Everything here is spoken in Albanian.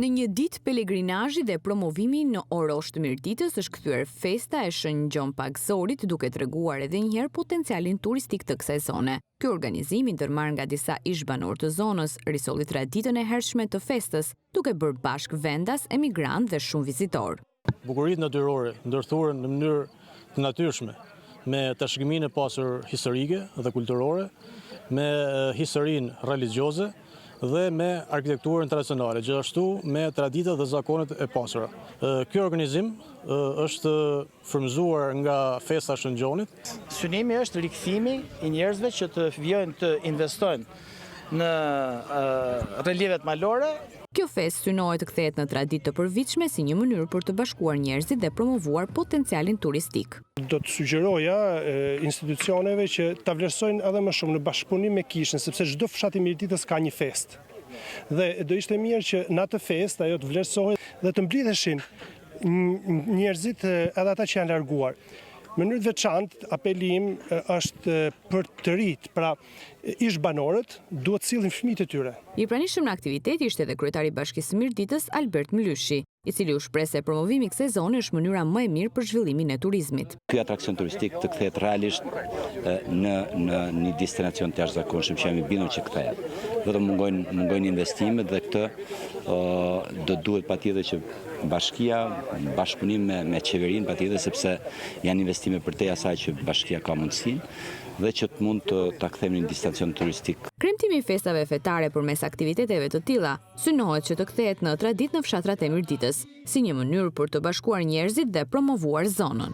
Në një ditë pelegrinazhi dhe promovimi në Orosh të Mirditës është kthyer festa e Shën Gjon Pagzorit, duke treguar edhe një herë potencialin turistik të kësaj zone. Ky organizim i ndërmarr nga disa ish-banor të zonës risolli traditën e hershme të festës, duke bërë bashk vendas, emigrant dhe shumë vizitor. Bukuritë natyrore ndërthuren në mënyrë të natyrshme, me trashëgiminë e pasur historike dhe kulturore, me historinë religjioze dhe me arkitekturën tradicionale, gjithashtu me traditat dhe zakonet e pasura. Ky organizim është frymëzuar nga festa Shën Gjonit. Synimi është rikthimi i njerëzve që të vijojnë të investojnë në relievet malore. Kjo festë synohet të kthehet në traditë të përvitshme si një mënyrë për të bashkuar njerëzit dhe promovuar potencialin turistik. Do të sugjeroja institucioneve që ta vlerësojnë edhe më shumë në bashkëpunim me Kishën, sepse çdo fshat i Mirditës ka një festë. Dhe do ishte mirë që në atë festë ajo të vlerësohet dhe të mblidheshin njerëzit edhe ata që janë larguar. Në mënyrë të veçantë, apeli im është për të rit, pra ish-banorët duhet sillin fëmijët e tyre. I pranishëm në aktivitet ishte edhe kryetari i Bashkisë së Mirditës, Albert Mlyshi, i cili u shpreh se promovimi i kësaj zone është mënyra më e mirë për zhvillimin e turizmit. Ky atraksion turistik të kthehet realisht në një destinacion të jashtëzakonshëm që jam i bindur që kthehet. Vetëm mungojnë investimet dhe këtë do duhet patjetër që bashkia, bashkëpunim me qeverinë patjetër, sepse janë investime përtej asaj që bashkia ka mundësinë dhe që të mund ta kthejmë në destinacion turistik. Kremtimi i festave fetare përmes aktiviteteve të tilla synohet që të kthehet në traditë në fshatrat e Mirditës, si një mënyrë për të bashkuar njerëzit dhe promovuar zonën.